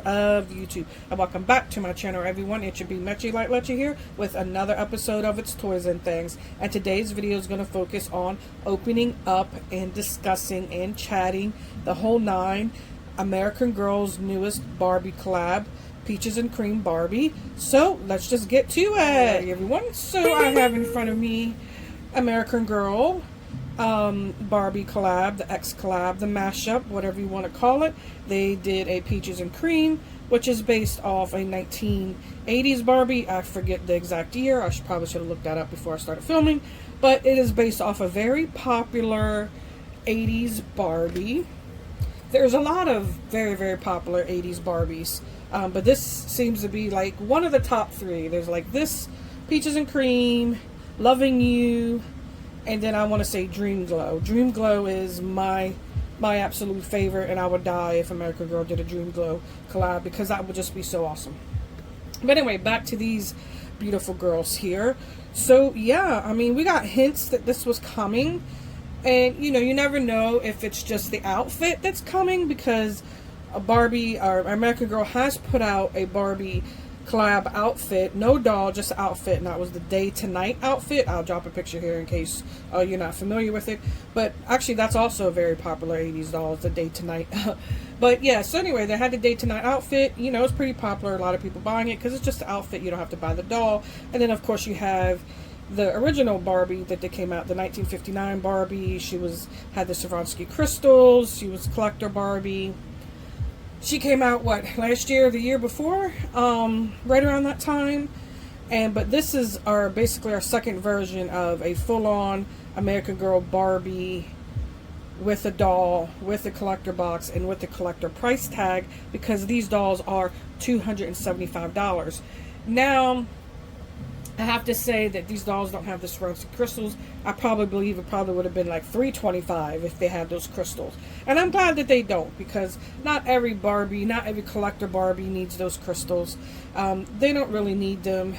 of YouTube. And welcome back to my channel, everyone. It should be Metchy Like Letchy here with another episode of It's Toys and Things. And today's video is going to focus on opening up and discussing and chatting the whole nine American Girl's newest Barbie collab, Peaches and Cream Barbie. So let's just get to it, everyone. So I have in front of me American Girl Barbie collab, the X collab, the mashup, whatever you want to call it. They did a Peaches and Cream, which is based off a 1980s Barbie. I forget the exact year. I probably should have looked that up before I started filming. But it is based off a very popular 80s Barbie. There's a lot of very popular 80s Barbies. But this seems to be like one of the top three. There's like this, Peaches and Cream, Loving You, and then I want to say Dream Glow. Dream Glow is my absolute favorite, and I would die if American Girl did a Dream Glow collab because that would just be so awesome. But anyway, back to these beautiful girls here. So yeah, I mean, we got hints that this was coming, and you know, you never know if it's just the outfit that's coming, because a Barbie or American Girl has put out a Barbie collab outfit, no doll, just outfit, and that was the Day to Night outfit. I'll drop a picture here in case you're not familiar with it, but actually that's also a very popular 80s doll, it's the Day to Night. But yeah, so anyway, they had the Day to Night outfit. You know, it's pretty popular, a lot of people buying it because it's just the outfit, you don't have to buy the doll. And then of course you have the original Barbie that they came out, the 1959 Barbie. She had the Swarovski crystals, she was collector Barbie. She came out, what, last year or the year before? Right around that time. But this is basically our second version of a full-on American Girl Barbie with a doll, with a collector box, and with the collector price tag, because these dolls are $275. Now, I have to say that these dolls don't have the Swarovski crystals. I probably believe it probably would have been like $325 if they had those crystals. And I'm glad that they don't, because not every Barbie, not every collector Barbie needs those crystals. They don't really need them.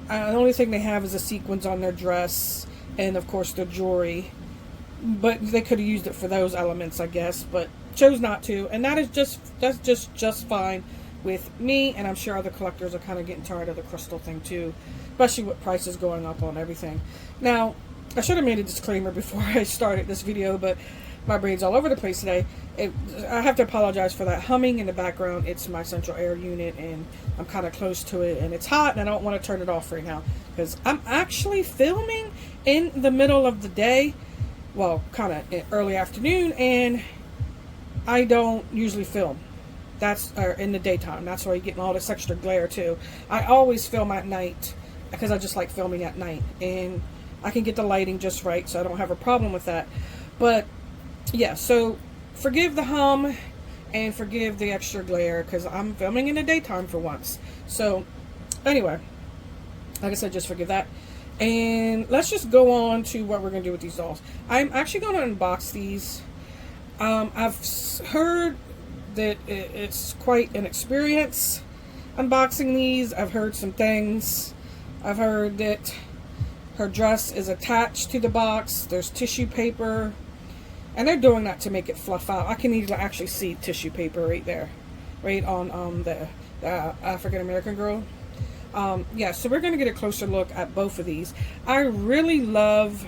The only thing they have is the sequins on their dress and of course their jewelry. But they could have used it for those elements, I guess, but chose not to. And that's just fine with me, and I'm sure other collectors are kind of getting tired of the crystal thing too, especially with prices going up on everything. Now, I should have made a disclaimer before I started this video, but my brain's all over the place today. I have to apologize for that humming in the background. It's my central air unit, and I'm kind of close to it, and it's hot, and I don't want to turn it off right now because I'm actually filming in the middle of the day, well, kind of early afternoon, and I don't usually film. That's in the daytime. That's why you're getting all this extra glare too. I always film at night because I just like filming at night, and I can get the lighting just right, so I don't have a problem with that. But yeah, so forgive the hum and forgive the extra glare because I'm filming in the daytime for once. So anyway, like I said, just forgive that. And let's just go on to what we're going to do with these dolls. I'm actually going to unbox these. I've heard that it's quite an experience unboxing these. I've heard some things. I've heard that her dress is attached to the box. There's tissue paper, and they're doing that to make it fluff out. I can actually see tissue paper right there, right on the African American Girl. Yeah, so we're going to get a closer look at both of these. I really love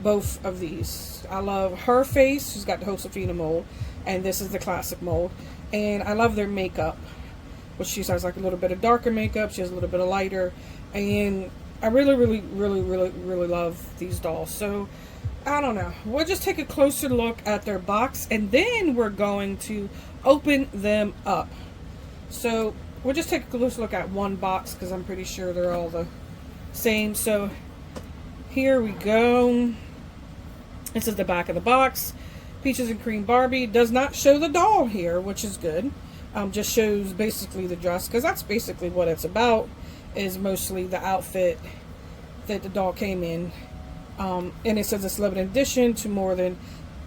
both of these. I love her face. She's got the Josefina mold, and this is the classic mold. And I love their makeup, which she has like a little bit of darker makeup. She has a little bit of lighter, and I really love these dolls. So I don't know, we'll just take a closer look at their box, and then we're going to open them up. So we'll just take a closer look at one box because I'm pretty sure they're all the same. So here we go. This is the back of the box. Peaches and Cream Barbie does not show the doll here, which is good. Just shows basically the dress, because that's basically what it's about, is mostly the outfit that the doll came in. And it says it's limited edition to more than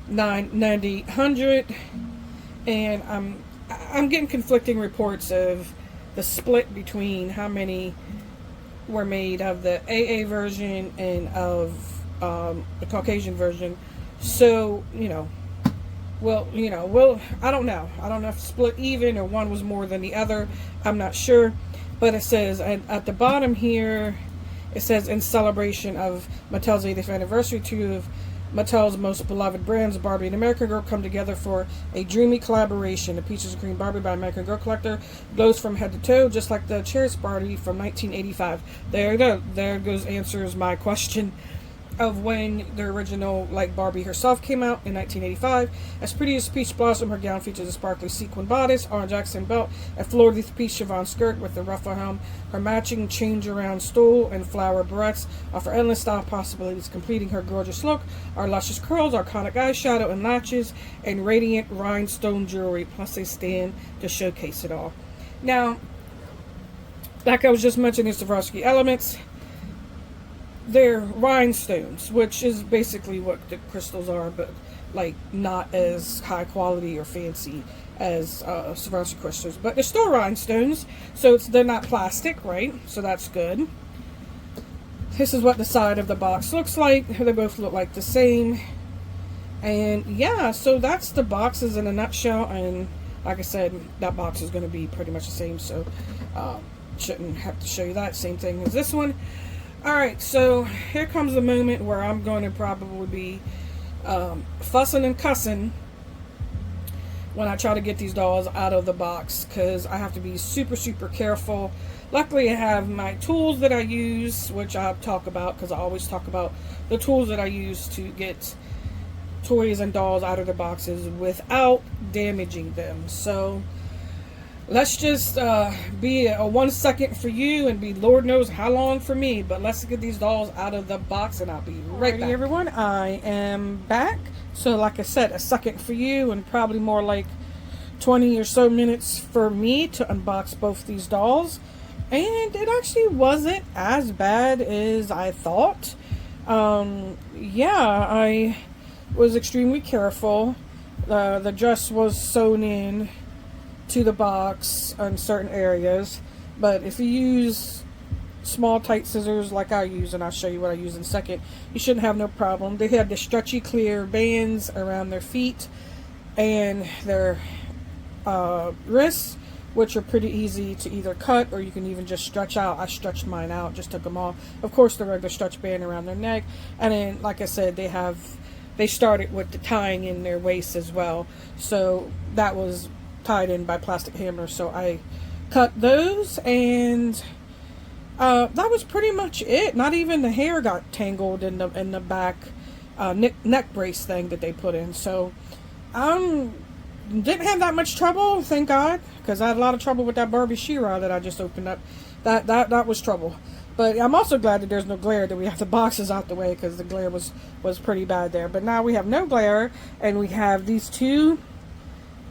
9,900. And I'm getting conflicting reports of the split between how many were made of the AA version and of the Caucasian version. So, you know, will, I don't know. I don't know if split even or one was more than the other. I'm not sure. But it says, and at the bottom here, it says, in celebration of Mattel's 80th anniversary, two of Mattel's most beloved brands, Barbie and American Girl, come together for a dreamy collaboration. The Peaches and Cream Barbie by American Girl Collector glows from head to toe, just like the Cheers Barbie from 1985. There you go. There goes answers my question of when the original, like, Barbie herself came out in 1985. As pretty as Peach Blossom, her gown features a sparkly sequin bodice, orange accent belt, a fleur-de-lis peach chiffon skirt with a ruffle hem. Her matching change-around stole and flower barrettes offer endless style possibilities, completing her gorgeous look. Our luscious curls, iconic eyeshadow and lashes, and radiant rhinestone jewelry, plus a stand to showcase it all. Now, like I was just mentioning, Swarovski elements. They're rhinestones, which is basically what the crystals are, but like not as high quality or fancy as Swarovski crystals. But they're still rhinestones, so they're not plastic, right? So that's good. This is what the side of the box looks like. They both look like the same. And yeah, so that's the boxes in a nutshell. And like I said, that box is going to be pretty much the same, so shouldn't have to show you that. Same thing as this one. Alright, so here comes the moment where I'm going to probably be fussing and cussing when I try to get these dolls out of the box, because I have to be super, super careful. Luckily, I have my tools that I use, which I'll talk about, because I always talk about the tools that I use to get toys and dolls out of the boxes without damaging them. So let's just be a 1 second for you and be Lord knows how long for me. But let's get these dolls out of the box and I'll be right back. Everyone, I am back. So like I said, a second for you and probably more like 20 or so minutes for me to unbox both these dolls. And it actually wasn't as bad as I thought. Yeah, I was extremely careful. The dress was sewn in to the box in certain areas, but if you use small tight scissors like I use, and I'll show you what I use in a second, you shouldn't have no problem. They had the stretchy clear bands around their feet and their wrists, which are pretty easy to either cut or you can even just stretch out. I stretched mine out, just took them off. Of course, the regular stretch band around their neck, and then like I said, they started with the tying in their waist as well, so that was tied in by plastic hammers, so I cut those, and that was pretty much it. Not even the hair got tangled in the back neck brace thing that they put in. So didn't have that much trouble, thank God, because I had a lot of trouble with that Barbie She-Ra that I just opened up. That was trouble. But I'm also glad that there's no glare, that we have the boxes out the way, because the glare was pretty bad there. But now we have no glare, and we have these two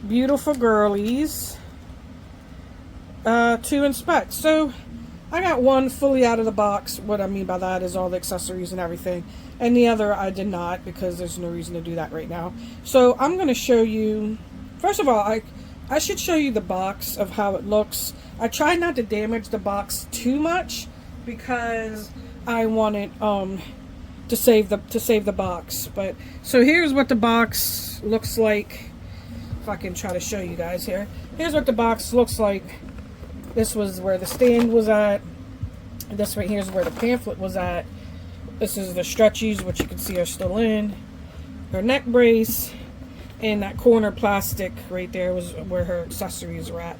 beautiful girlies to inspect. So I got one fully out of the box. What I mean by that is all the accessories and everything, and the other I did not, because there's no reason to do that right now. So I'm going to show you, first of all, I should show you the box of how it looks. I tried not to damage the box too much because I wanted to save the box. But so here's what the box looks like. If I can try to show you guys here. Here's what the box looks like. This was where the stand was at. This right here is where the pamphlet was at. This is the stretchies, which you can see are still in. Her neck brace. And that corner plastic right there was where her accessories were at.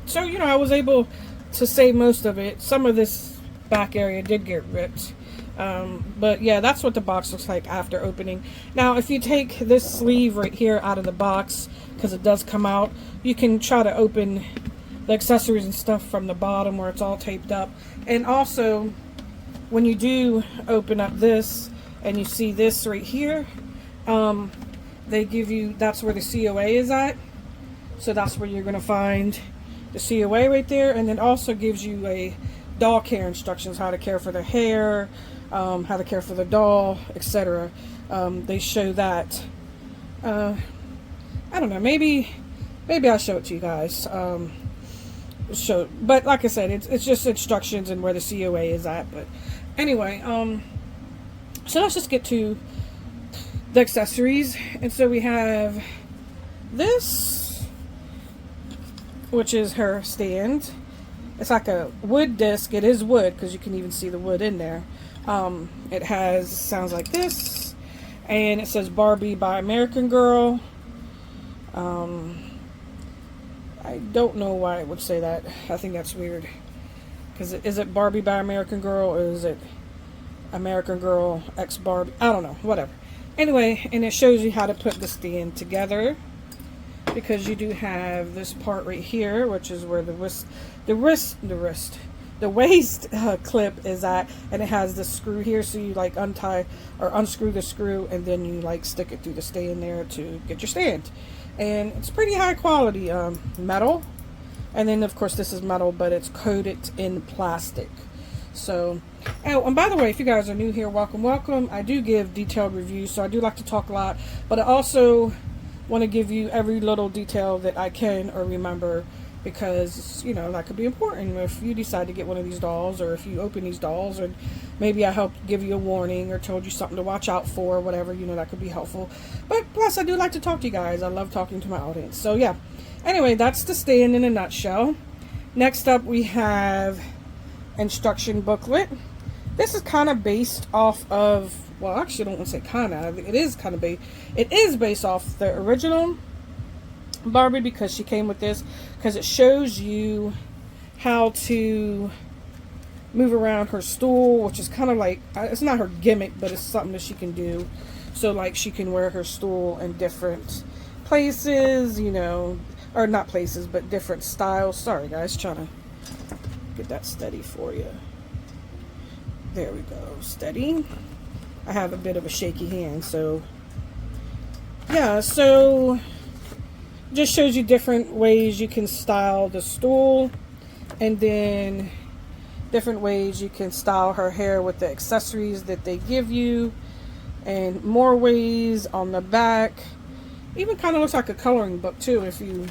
So, I was able to save most of it. Some of this back area did get ripped. But yeah, that's what the box looks like after opening. Now, if you take this sleeve right here out of the box, because it does come out, you can try to open the accessories and stuff from the bottom where it's all taped up. And also, when you do open up this and you see this right here, they give you, that's where the COA is at. So that's where you're going to find the COA right there. And it also gives you a doll care instructions, how to care for the hair, how to care for the doll, etc. They show that. I don't know, maybe I'll show it to you guys. But like I said, it's just instructions and where the COA is at. But anyway, so let's just get to the accessories. And so we have this, which is her stand. It's like a wood disc. It is wood because you can even see the wood in there. It has sounds like this, and it says Barbie by American Girl. I don't know why it would say that. I think that's weird. Because is it Barbie by American Girl, or is it American Girl X Barbie? I don't know. Whatever. Anyway, and it shows you how to put the stand together. Because you do have this part right here, which is where the waist clip is at, and it has the screw here, so you like untie or unscrew the screw, and then you like stick it through the stand there to get your stand. And it's pretty high quality metal, and then of course this is metal, but it's coated in plastic. So, oh, and by the way, if you guys are new here, welcome. I do give detailed reviews, so I do like to talk a lot, but I also want to give you every little detail that I can or remember, because you know that could be important if you decide to get one of these dolls, or if you open these dolls, or maybe I helped give you a warning or told you something to watch out for, or whatever, you know, that could be helpful. But plus I do like to talk to you guys. I love talking to my audience. So yeah, anyway, that's the stand in a nutshell. Next up we have instruction booklet. This is kind of based off of, well, actually I don't want to say kind of, it is based off the original Barbie, because she came with this, because it shows you how to move around her stool, which is kind of like, it's not her gimmick, but it's something that she can do. So like she can wear her stool in different places, you know, or not places, but different styles. Sorry guys, trying to get that steady for you. There we go, steady. I have a bit of a shaky hand, so yeah, so just shows you different ways you can style the stool, and then different ways you can style her hair with the accessories that they give you, and more ways on the back. Even kind of looks like a coloring book too. If you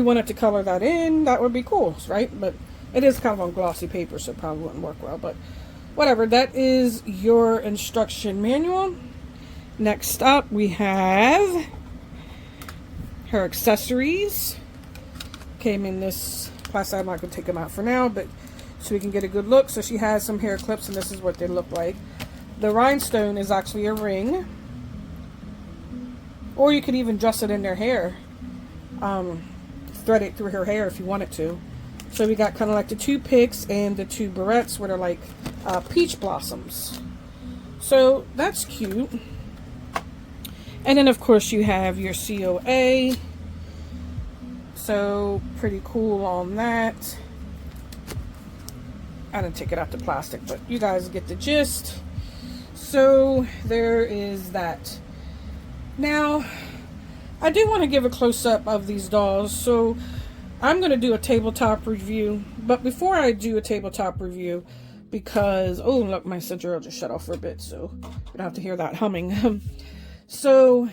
wanted to color that in, that would be cool, right? But it is kind of on glossy paper, so it probably wouldn't work well, but whatever. That is your instruction manual. Next up we have her accessories. Came in this plastic. I'm not going to take them out for now, but so we can get a good look. So she has some hair clips, and this is what they look like. The rhinestone is actually a ring, or you could even dress it in their hair, thread it through her hair if you wanted to. So we got kind of like the two picks and the two barrettes, where they're like peach blossoms. So that's cute. And then of course you have your COA. So pretty cool on that. I didn't take it out the plastic, but you guys get the gist. So there is that. Now, I do want to give a close-up of these dolls. So I'm going to do a tabletop review. But before I do a tabletop review, because, oh look, my center just shut off for a bit, so you don't have to hear that humming. So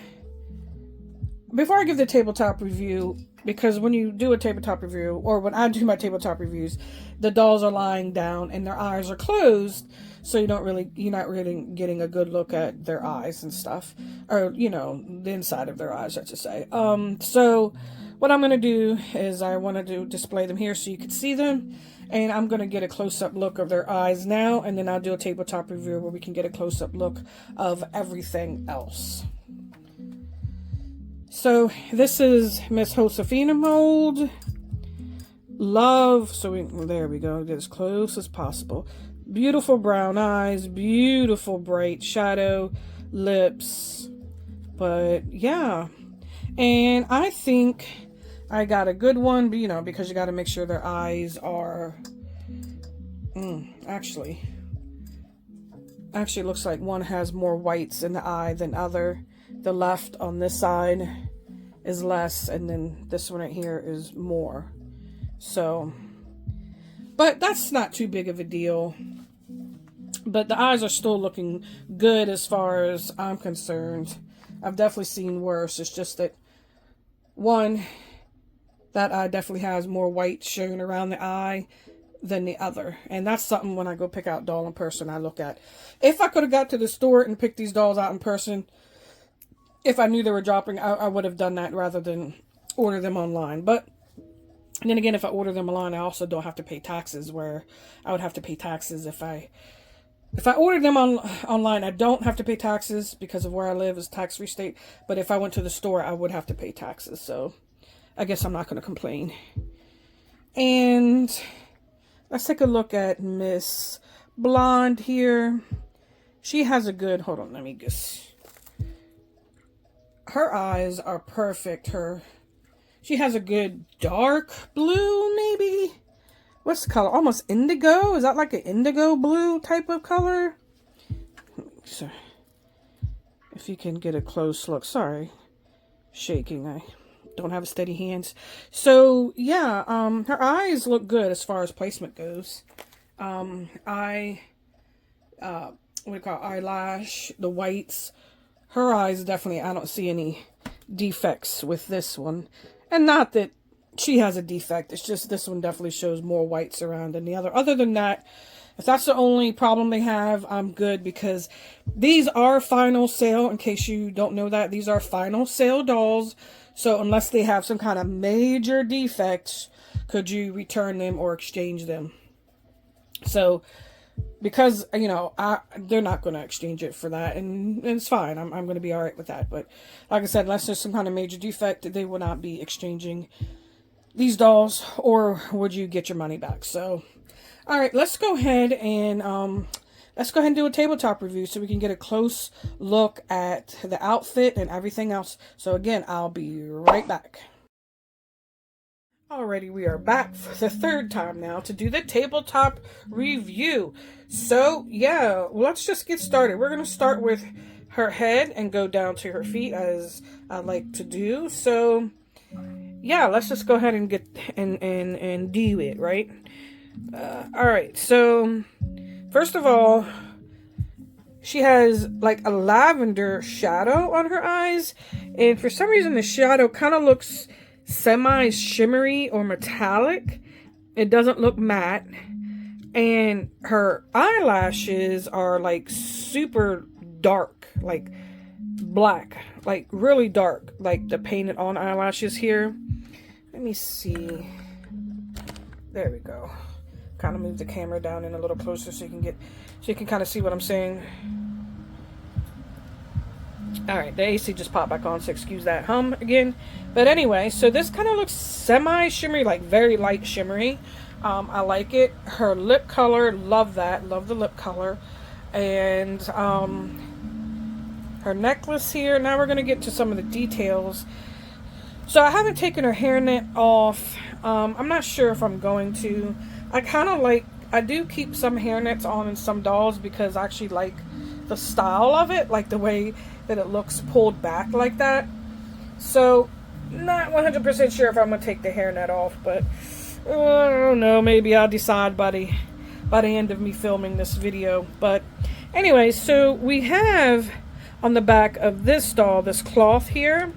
before I give the tabletop review, because when you do a tabletop review, or when I do my tabletop reviews, the dolls are lying down and their eyes are closed, so you're not really getting a good look at their eyes and stuff, or you know, the inside of their eyes, I should say. So what I'm going to do is I want to display them here so you can see them, and I'm going to get a close-up look of their eyes now, and then I'll do a tabletop review where we can get a close-up look of everything else. So this is Miss Josefina mold. Love. So there we go. Get as close as possible. Beautiful brown eyes. Beautiful bright shadow. Lips. But yeah. And I think I got a good one. But, you know, because you got to make sure their eyes are... Actually, it looks like one has more whites in the eye than other. The left on this side is less, and then this one right here is more. So, but that's not too big of a deal. But the eyes are still looking good as far as I'm concerned. I've definitely seen worse. It's just that one, that eye definitely has more white showing around the eye than the other. And that's something when I go pick out doll in person I look at. If I could have got to the store and picked these dolls out in person, if I knew they were dropping, I would have done that rather than order them online. But then again, if I order them online, I also don't have to pay taxes, where I would have to pay taxes if I ordered them online. I don't have to pay taxes because of where I live is tax-free state. But if I went to the store, I would have to pay taxes. So I guess I'm not going to complain. And let's take a look at Miss Blonde here. She has a good, hold on, let me just, her eyes are perfect. She has a good dark blue, maybe. What's the color? Almost indigo. Is that like an indigo blue type of color? So, if you can get a close look. Sorry, shaking. I don't have steady hands. So yeah, her eyes look good as far as placement goes. What do you call it? Eyelash, the whites. Her eyes definitely, I don't see any defects with this one. And not that she has a defect. It's just this one definitely shows more whites around than the other. Other than that, if that's the only problem they have, I'm good, because these are final sale. In case you don't know that, these are final sale dolls. So unless they have some kind of major defects, could you return them or exchange them? So because, you know, they're not going to exchange it for that, and it's fine. I'm going to be all right with that. But like I said, unless there's some kind of major defect, they will not be exchanging these dolls, or would you get your money back? So, all right, let's go ahead and do a tabletop review so we can get a close look at the outfit and everything else. So again, I'll be right back. Alrighty, we are back for the third time now to do the tabletop review. So yeah, let's just get started. We're going to start with her head and go down to her feet, as I like to do. So yeah, let's just go ahead and get and do it, right? Alright, so first of all, she has like a lavender shadow on her eyes, and for some reason the shadow kind of looks semi-shimmery or metallic. It doesn't look matte. And her eyelashes are like super dark, like black, like really dark, like the painted on eyelashes here. Let me see. There we go. Kind of move the camera down in a little closer so you can kind of see what I'm saying. Alright, the AC just popped back on, so excuse that hum again. But anyway, so this kind of looks semi-shimmery, like very light shimmery. I like it. Her lip color, love that. Love the lip color. And her necklace here. Now we're going to get to some of the details. So I haven't taken her hairnet off. I'm not sure if I'm going to. I do keep some hairnets on in some dolls because I actually like the style of it, like the way that it looks pulled back like that. So not 100% sure if I'm gonna take the hairnet off, but I don't know, maybe I'll decide by the end of me filming this video. But anyway, so we have on the back of this doll this cloth here.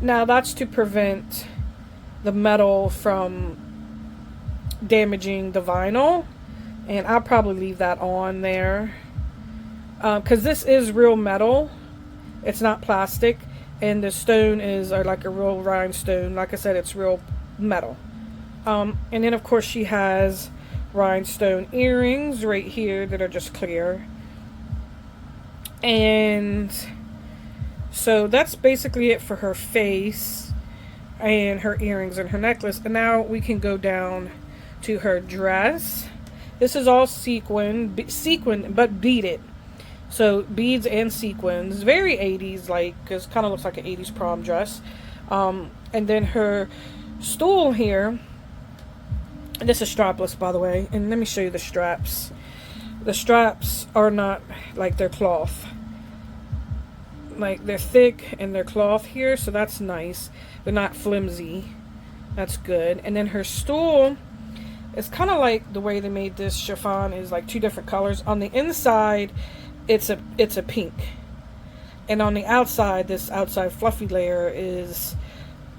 Now that's to prevent the metal from damaging the vinyl, and I'll probably leave that on there because this is real metal. It's not plastic, and the stone is like a real rhinestone. Like I said, it's real metal. And then of course she has rhinestone earrings right here that are just clear. And so that's basically it for her face and her earrings and her necklace. And now we can go down to her dress. This is all sequin but beaded. So beads and sequins, very 80s, like, because kind of looks like an 80s prom dress. And then her stool here, and this is strapless, by the way, and let me show you the straps. The straps are not like they're cloth, like they're thick and they're cloth here, so that's nice. They're not flimsy. That's good. And then her stool, it's kind of like the way they made this chiffon is like two different colors. On the inside, it's a pink, and on the outside, this outside fluffy layer is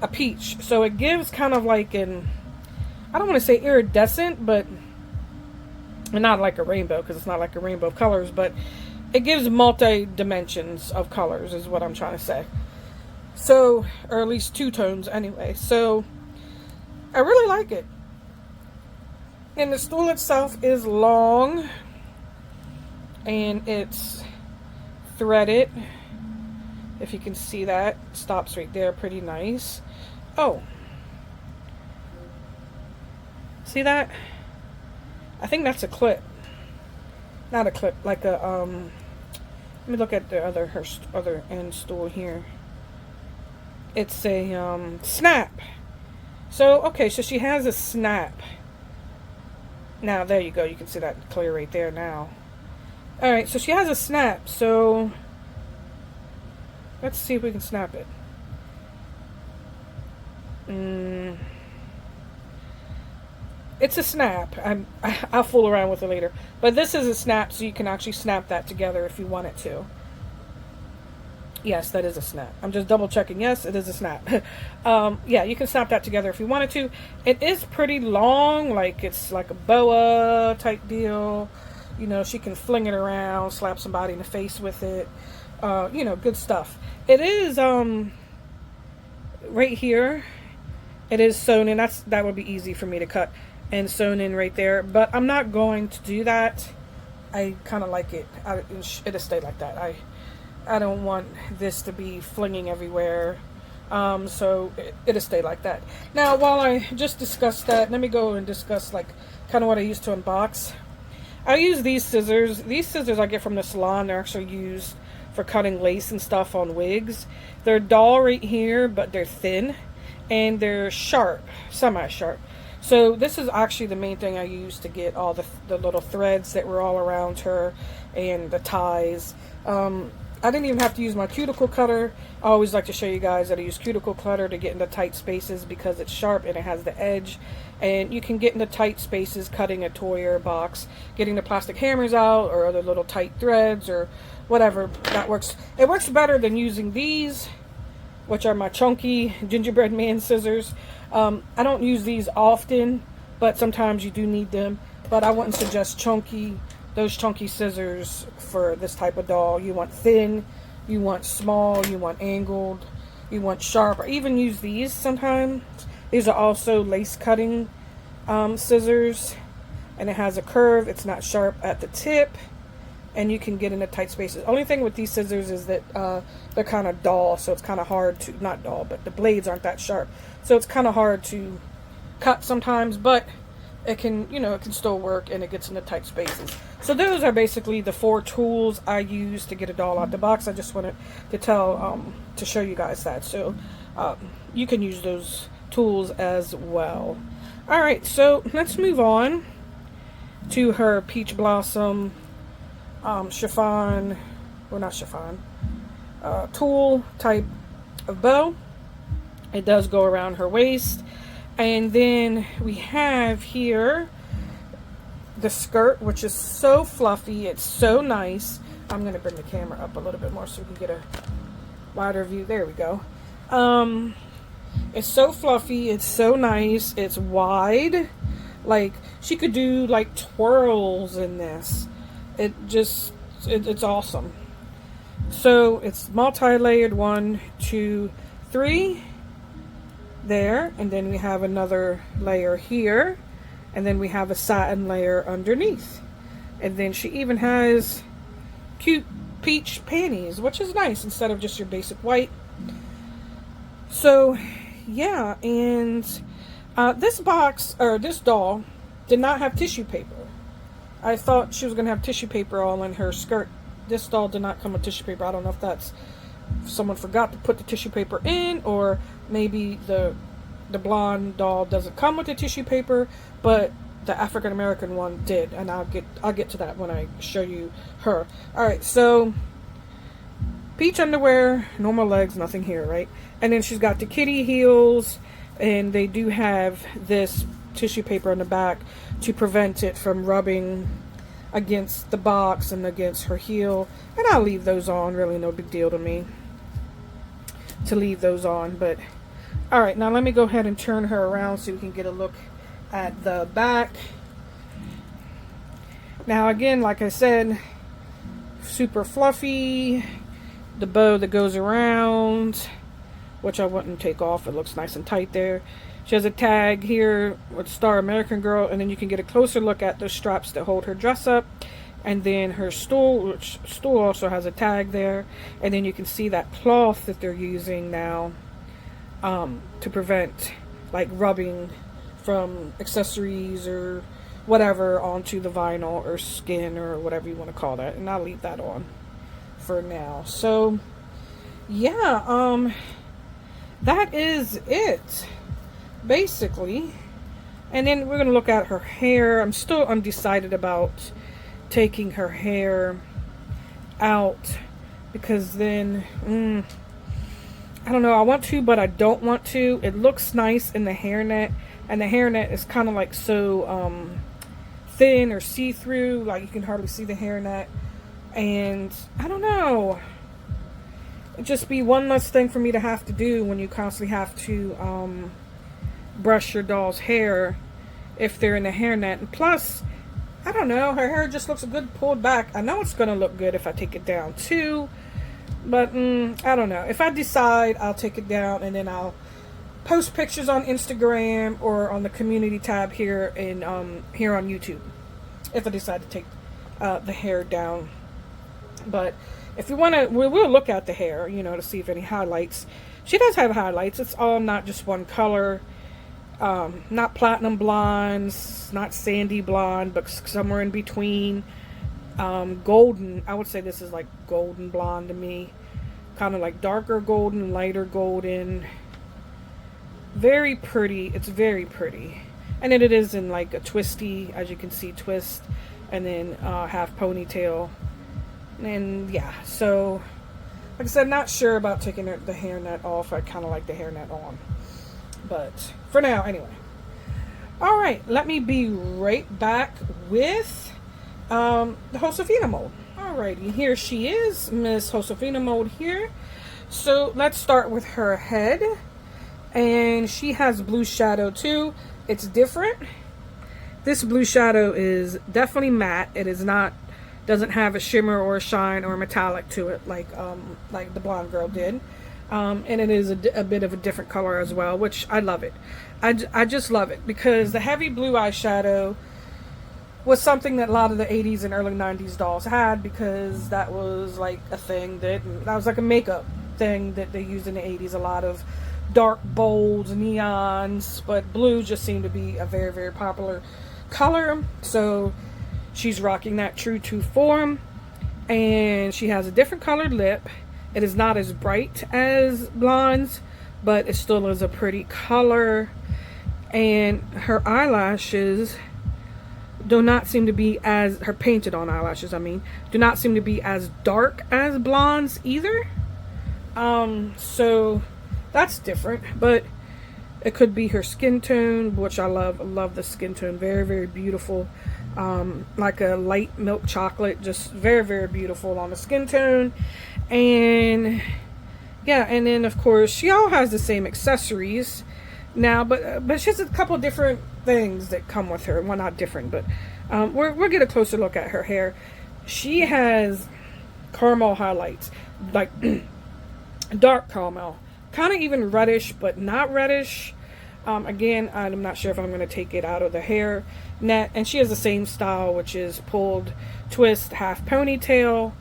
a peach. So it gives kind of like an, I don't want to say iridescent, but not like a rainbow, because it's not like a rainbow of colors, but it gives multi dimensions of colors is what I'm trying to say. So, or at least two tones anyway. So, I really like it. And the stool itself is long. And it's threaded. If you can see that. Stops right there. Pretty nice. Oh. See that? I think that's a clip. Not a clip. Like a, let me look at the other end stool here. It's a snap. So, okay, so she has a snap. Now, there you go. You can see that clear right there now. Alright, so she has a snap. So, let's see if we can snap it. It's a snap. I'll fool around with it later. But this is a snap, so you can actually snap that together if you want it to. Yes, that is a snap. I'm just double checking. Yes, it is a snap. Yeah, you can snap that together if you wanted to. It is pretty long, like it's like a boa type deal. You know, she can fling it around, slap somebody in the face with it. You know, good stuff. It is right here. It is sewn in. That would be easy for me to cut and sewn in right there. But I'm not going to do that. I kind of like it. It'll stay like that. I don't want this to be flinging everywhere. So it'll stay like that. Now, while I just discussed that, let me go and discuss like kind of what I used to unbox. I use these scissors. These scissors I get from the salon. They're actually used for cutting lace and stuff on wigs. They're dull right here, but they're thin. And they're sharp, semi-sharp. So this is actually the main thing I used to get all the little threads that were all around her and the ties. I didn't even have to use my cuticle cutter. I always like to show you guys that I use cuticle cutter to get into tight spaces because it's sharp and it has the edge. And you can get into tight spaces cutting a toy or a box, getting the plastic hammers out or other little tight threads or whatever. That works. It works better than using these, which are my chunky gingerbread man scissors. I don't use these often, but sometimes you do need them. But I wouldn't suggest those chunky scissors for this type of doll. You want thin, you want small, you want angled, you want sharp, or even use these sometimes. These are also lace cutting scissors, and it has a curve. It's not sharp at the tip, and you can get into tight spaces. Only thing with these scissors is that they're kind of dull, so it's kind of hard to, not dull, but the blades aren't that sharp. So it's kind of hard to cut sometimes, but it can, you know, it can still work and it gets into tight spaces. So those are basically the 4 tools I use to get a doll out the box. I just wanted to show you guys that. So you can use those tools as well. Alright, so let's move on to her peach blossom chiffon, well not chiffon, tulle type of bow. It does go around her waist. And then we have here the skirt, which is so fluffy. It's so nice. I'm going to bring the camera up a little bit more so we can get a wider view. There we go. It's so fluffy. It's so nice. It's wide. Like, she could do like twirls in this. It's awesome. So it's multi-layered, 1, 2, 3 there, and then we have another layer here, and then we have a satin layer underneath, and then she even has cute peach panties, which is nice instead of just your basic white. So yeah, and this box, or this doll, did not have tissue paper. I thought she was gonna have tissue paper all in her skirt. This doll did not come with tissue paper. I don't know if that's someone forgot to put the tissue paper in, or maybe the blonde doll doesn't come with the tissue paper, but the African American one did, and I'll get to that when I show you her. All right, so peach underwear, normal legs, nothing here, right? And then she's got the kitty heels, and they do have this tissue paper on the back to prevent it from rubbing against the box and against her heel. And I'll leave those on, really no big deal to me to leave those on. But all right, now let me go ahead and turn her around so we can get a look at the back. Now again, like I said, super fluffy, the bow that goes around, which I wouldn't take off. It looks nice and tight there. She has a tag here with Star American Girl, and then you can get a closer look at the straps that hold her dress up. And then her stool, which stool also has a tag there. And then you can see that cloth that they're using now to prevent like rubbing from accessories or whatever onto the vinyl or skin or whatever you want to call that. And I'll leave that on for now. So yeah, that is it basically. And then we're gonna look at her hair. I'm still undecided about taking her hair out, because then I don't know, I want to but I don't want to. It looks nice in the hairnet, and the hairnet is kind of like so thin or see-through, like you can hardly see the hairnet. And I don't know, it'd just be one less thing for me to have to do when you constantly have to brush your doll's hair if they're in the hairnet. And plus, I don't know, her hair just looks good pulled back. I know it's gonna look good if I take it down too, but I don't know. If I decide, I'll take it down and then I'll post pictures on Instagram or on the community tab here in here on YouTube, if I decide to take the hair down. But if you want to, we'll look at the hair, you know, to see if any highlights. She does have highlights. It's all not just one color. Not platinum blondes, not sandy blonde, but somewhere in between. Golden. I would say this is like golden blonde to me. Kind of like darker golden, lighter golden. Very pretty. It's very pretty. And then it is in like a twisty, as you can see, twist. And then half ponytail. And yeah, so like I said, I'm not sure about taking the hairnet off. I kind of like the hairnet on. But for now, anyway. Alright, let me be right back with the Josefina mold. Alrighty, here she is, Miss Josefina mold here. So let's start with her head. And she has blue shadow too. It's different. This blue shadow is definitely matte. It is not, doesn't have a shimmer or a shine or a metallic to it like the blonde girl did. And it is a bit of a different color as well, which I love it. I just love it, because the heavy blue eyeshadow was something that a lot of the 80s and early 90s dolls had, because that was like a thing that was like a makeup thing that they used in the 80s. A lot of dark, bold neons, but blue just seemed to be a very, very popular color. So she's rocking that true to form, and she has a different colored lip. It is not as bright as blondes, but it still is a pretty color. And her eyelashes do not seem to be as, her painted on eyelashes, I mean, do not seem to be as dark as blondes either. So that's different, but it could be her skin tone, which I love. I love the skin tone. Very, very beautiful. Like a light milk chocolate, just very, very beautiful on the skin tone. And yeah, and then of course she all has the same accessories now, but she has a couple different things that come with her. Well, not different, but we'll get a closer look at her hair. She has caramel highlights, like dark caramel, kind of even reddish, but not reddish. Again, I'm not sure if I'm going to take it out of the hair net. And she has the same style, which is pulled twist, half ponytail.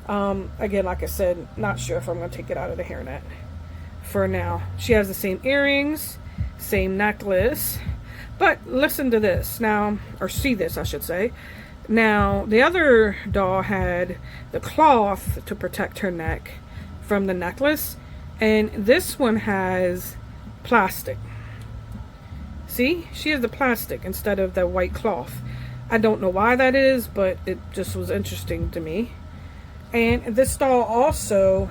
Again, like I said, not sure if I'm going to take it out of the hairnet for now. She has the same earrings, same necklace. But listen to this now, or see this, I should say. Now, the other doll had the cloth to protect her neck from the necklace, and this one has plastic. See, she has the plastic instead of the white cloth. I don't know why that is, but it just was interesting to me. And this doll also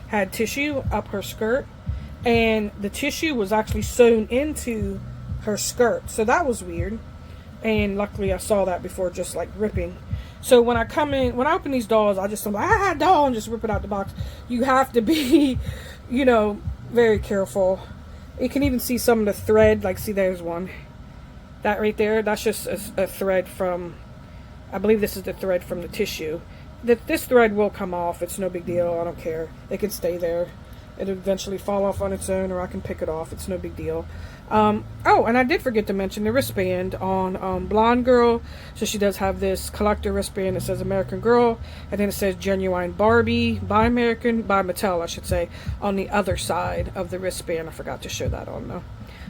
had tissue up her skirt, and the tissue was actually sewn into her skirt, so that was weird. And luckily I saw that before just like ripping. So when I come in, when I open these dolls, I just like, doll, and just rip it out the box. You have to be, you know, very careful. You can even see some of the thread, like see there's one. That right there, that's just a thread from, I believe this is the thread from the tissue. This thread will come off, it's no big deal, I don't care. It can stay there. It'll eventually fall off on its own, or I can pick it off. It's no big deal. Oh, and I did forget to mention the wristband on Blonde Girl. So she does have this collector wristband that says American Girl, and then it says Genuine Barbie by Mattel, I should say, on the other side of the wristband. I forgot to show that on the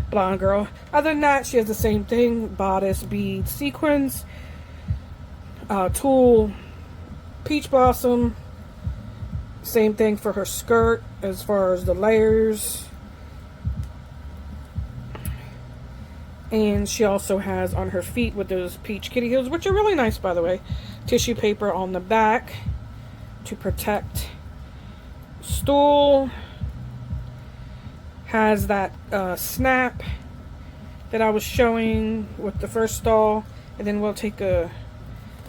Blonde Girl. Other than that, she has the same thing: bodice, bead, sequins, tulle, peach blossom. Same thing for her skirt as far as the layers. And she also has on her feet with those peach kitty heels, which are really nice, by the way, tissue paper on the back to protect. Stool has that snap that I was showing with the first doll. And then we'll take a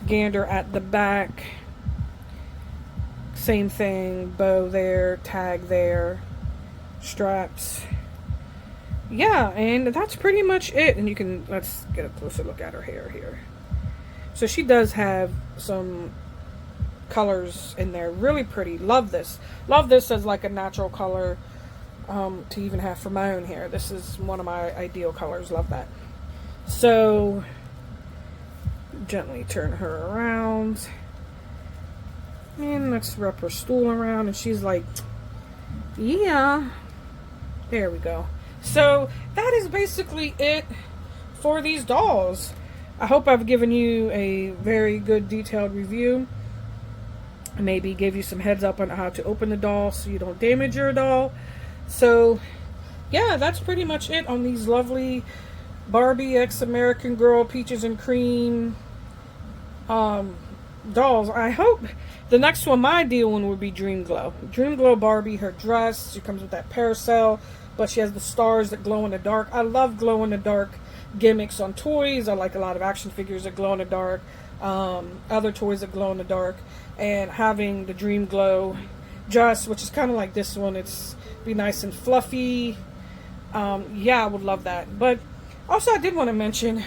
gander at the back. Same thing, bow there, tag there, straps. Yeah, and that's pretty much it. And you can, let's get a closer look at her hair here. So she does have some colors in there, really pretty. Love this. Love this as like a natural color to even have for my own hair. This is one of my ideal colors. Love that. So gently turn her around. And let's wrap her stool around, and she's like, yeah. There we go. So that is basically it for these dolls. I hope I've given you a very good detailed review. Maybe give you some heads up on how to open the doll so you don't damage your doll. So yeah, that's pretty much it on these lovely Barbie x American Girl Peaches and Cream dolls. I hope the next one, my ideal one, would be Dream Glow. Dream Glow Barbie, her dress, she comes with that parasol, but she has the stars that glow in the dark. I love glow in the dark gimmicks on toys. I like a lot of action figures that glow in the dark, other toys that glow in the dark, and having the Dream Glow dress, which is kind of like this one, it's be nice and fluffy. Yeah, I would love that. But also I did want to mention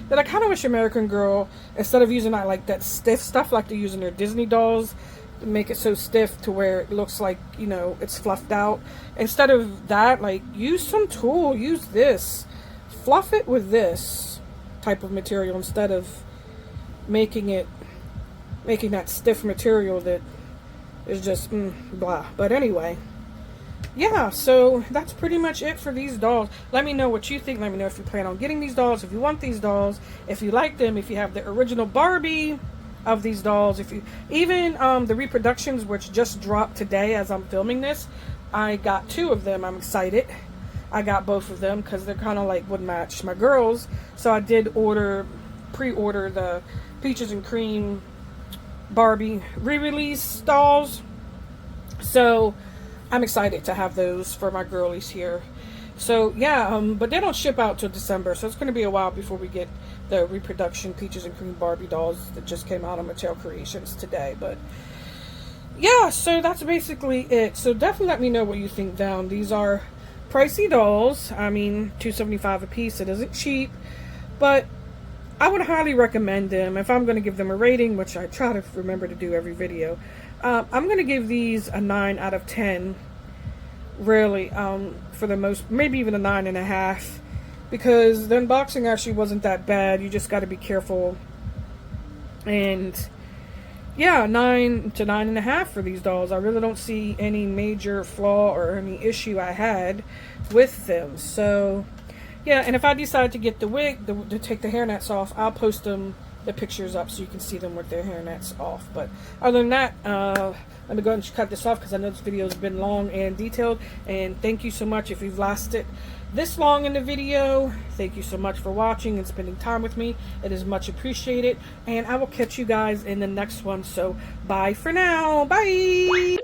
that I kind of wish American Girl, instead of using that stiff stuff like they use in their Disney dolls, to make it so stiff to where it looks like, you know, it's fluffed out. Instead of that, like, use some tulle, use this. Fluff it with this type of material instead of making that stiff material that is just blah. But anyway, yeah, so that's pretty much it for these dolls. Let me know what you think. Let me know if you plan on getting these dolls, if you want these dolls, if you like them, if you have the original Barbie of these dolls, if you even the reproductions, which just dropped today as I'm filming this. I got 2 of them. I'm excited. I got both of them because they're kind of like would match my girls. So I did pre-order the Peaches and Cream Barbie re-release dolls. So I'm excited to have those for my girlies here. So yeah, but they don't ship out till December, so it's going to be a while before we get the reproduction Peaches and Cream Barbie dolls that just came out on Mattel Creations today. But yeah, so that's basically it. So definitely let me know what you think down. These are pricey dolls. I mean, $2.75 a piece. It isn't cheap, but I would highly recommend them. If I'm going to give them a rating, which I try to remember to do every video, I'm going to give these a 9 out of 10. Really, for the most, maybe even a 9.5, because the unboxing actually wasn't that bad. You just got to be careful. And yeah, 9 to 9.5 for these dolls. I really don't see any major flaw or any issue I had with them. So yeah, and if I decide to get the wig, to take the hairnets off, I'll post the pictures up so you can see them with their hairnets off. But other than that, let me go ahead and cut this off because I know this video has been long and detailed. And thank you so much if you've lasted this long in the video. Thank you so much for watching and spending time with me. It is much appreciated. And I will catch you guys in the next one. So bye for now. Bye.